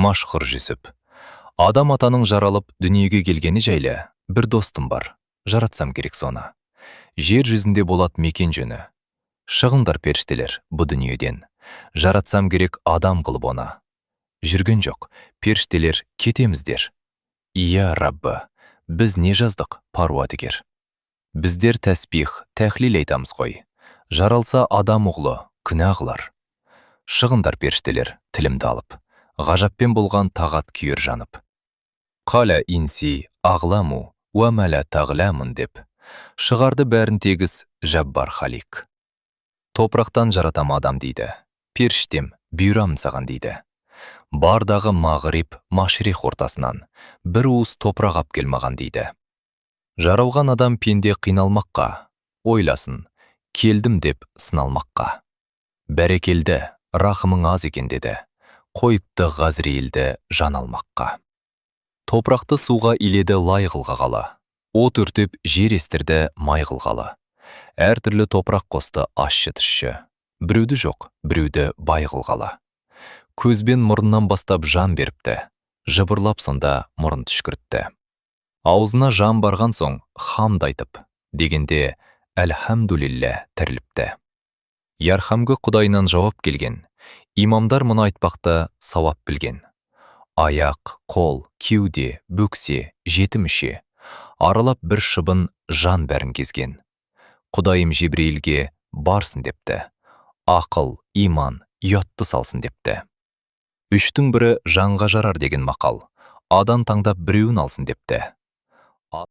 Машхұр Жүсіп. Адам атаның жаралып дүниеге келгені жайлы бір достым бар. Жаратсам керек соны. Жер жүзінде болат мекен жөні. Шығыңдар періштелер бұ дүниеден. Жаратсам керек адам қылып оны. Жүрген жоқ, періштелер кетеміздер. Ия Раббы, біз не жаздық, паруатыгер. Біздер тәсбих, тәхлил айтамыз ғой. Жаралса адам ұғлы, күнә қылар. Шығындар періштелер, тілімді алып. Ғажаппен болған тағат күйір жанып. Қала инси, ағламу, уәмәлә тағламын деп. Шығарды бәрін тегіс Жаббар Халик. Топырақтан жаратам адам дейді. Періштем, бұйрам саған дейді. Бардағы мағриб, машрих ортасынан бір уыс топырақ ап келмаған дейді. Жаралған адам пенде қиналмаққа, ойласын, келдім деп сыналмаққа. Бәрекелді, рахымың аз екен деді. Қойыпты Ғазриилді жан алмаққа. Топырақты суға иледі лай қылғалы. От өртеп жер естірді май қылғалы. Әр түрлі топырақ қосты ащы тұщы. Біреуді жоқ, біреуді бай қылғалы. Көзбен мұрыннан бастап жан беріпті. Жыбырлап сонда мұрын түшкіртті. Аузына жан барған соң хамд айтып, дегенде әлхамдулилля тіріліпті. Ярхамғы Құдайынан жауап келген. Имамдар мұны айтпақта сауап білген. Аяқ, қол, кеуде, бөксе, жеті мүше. Аралап бір шыбын жан бәрін кезген. Құдайым Жибрейілге барсын депті. Ақыл, иман, ұятты салсын депті. Үштің бірі жанға жарар деген мақал. Адан таңдап біреуін алсын депті.